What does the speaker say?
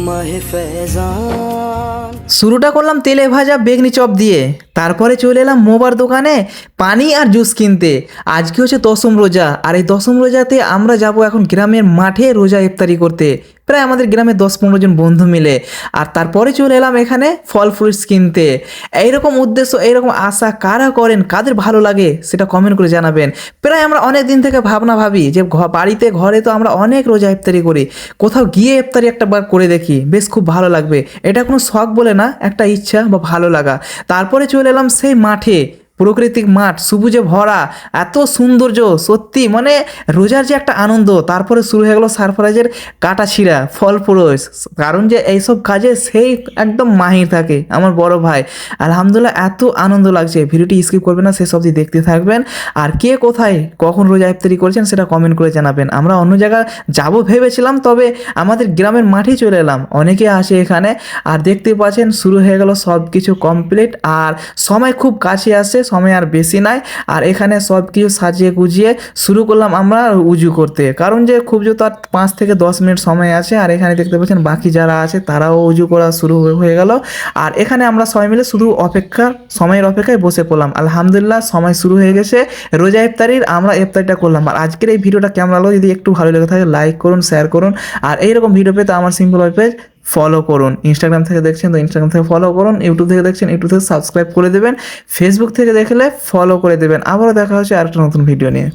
মাহে ফেজান। শুরুটা করলাম তেলে ভাজা বেগনি চপ দিয়ে, তারপরে চলে এলাম মোবার দোকানে পানি আর জুস কিনতে। আজকে হচ্ছে দশম রোজা, আর এই দশম রোজাতে আমরা যাব এখন গ্রামের মাঠে রোজা ইফতারি করতে, প্রায় আমাদের গ্রামে 10-15 জন বন্ধু মিলে। আর তারপরে চলে এলাম এখানে ফল ফ্রুটস কিনতে। এইরকম উদ্দেশ্য, এইরকম আশা কারা করেন, কাদের ভালো লাগে সেটা কমেন্ট করে জানাবেন। প্রায় আমরা অনেক দিন থেকে ভাবনা ভাবি যে বাড়িতে ঘরে তো আমরা অনেক রোজা ইফতারি করি, কোথাও গিয়ে ইফতারি একটা বার করে দেখি, বেশ খুব ভালো লাগবে। এটা কোনো শখ বলে না, একটা ইচ্ছা বা ভালো লাগা। তারপরে চলে এলাম সেই মাঠে, প্রাকৃতিক মাঠ, সবুজে ভরা, এত সৌন্দর্য, সত্যি মানে রোজার যে একটা আনন্দ। তারপরে শুরু হয়ে গেলো সারপ্রাইজের কাটা ছিঁড়া, ফল প্রয়োগ, কারণ যে এইসব কাজে সেই একদম মাহির থাকে আমার বড় ভাই। আলহামদুলিল্লাহ, এত আনন্দ লাগছে, ভিডিওটি স্কিপ করবেন না, শেষ অবধি দেখতে থাকবেন। আর কে কোথায় কখন রোজা ইফতারি করছেন সেটা কমেন্ট করে জানাবেন। আমরা অন্য জায়গায় যাবো ভেবেছিলাম, তবে আমাদের গ্রামের মাঠেই চলে এলাম, অনেকে আসে এখানে। আর দেখতে পাচ্ছেন শুরু হয়ে গেল সব কিছু কমপ্লিট, আর সময় খুব কাছে আসছে, সময় আর বেশি নাই। আর এখানে সব কিছু সাজিয়ে গুজিয়ে শুরু করলাম আমরা উজু করতে, কারণ যে খুব জোর তার 5 থেকে 10 মিনিট সময় আছে। আর এখানে দেখতে পাচ্ছেন বাকি যারা আছে তারাও উজু করা শুরু হয়ে গেল। আর এখানে আমরা সবাই মিলে শুধু সময়ের অপেক্ষায় বসে পড়লাম। আলহামদুলিল্লাহ, সময় শুরু হয়ে গেছে রোজা ইফতারির, আমরা ইফতারিটা করলাম। আর আজকের এই ভিডিওটা কেমন লাগলো, যদি একটু ভালো লেগে থাকে লাইক করুন, শেয়ার করুন। আর এইরকম ভিডিও পেতে আমার সিম্পল পেজ ফলো করুন। ইনস্টাগ্রাম থেকে দেখছেন তো ইনস্টাগ্রাম থেকে ফলো করুন, ইউটিউব থেকে দেখছেন ইউটিউব থেকে সাবস্ক্রাইব করে দেবেন, ফেসবুক থেকে দেখলে ফলো করে দেবেন। আবারও দেখা হচ্ছে আরেকটা নতুন ভিডিও নিয়ে।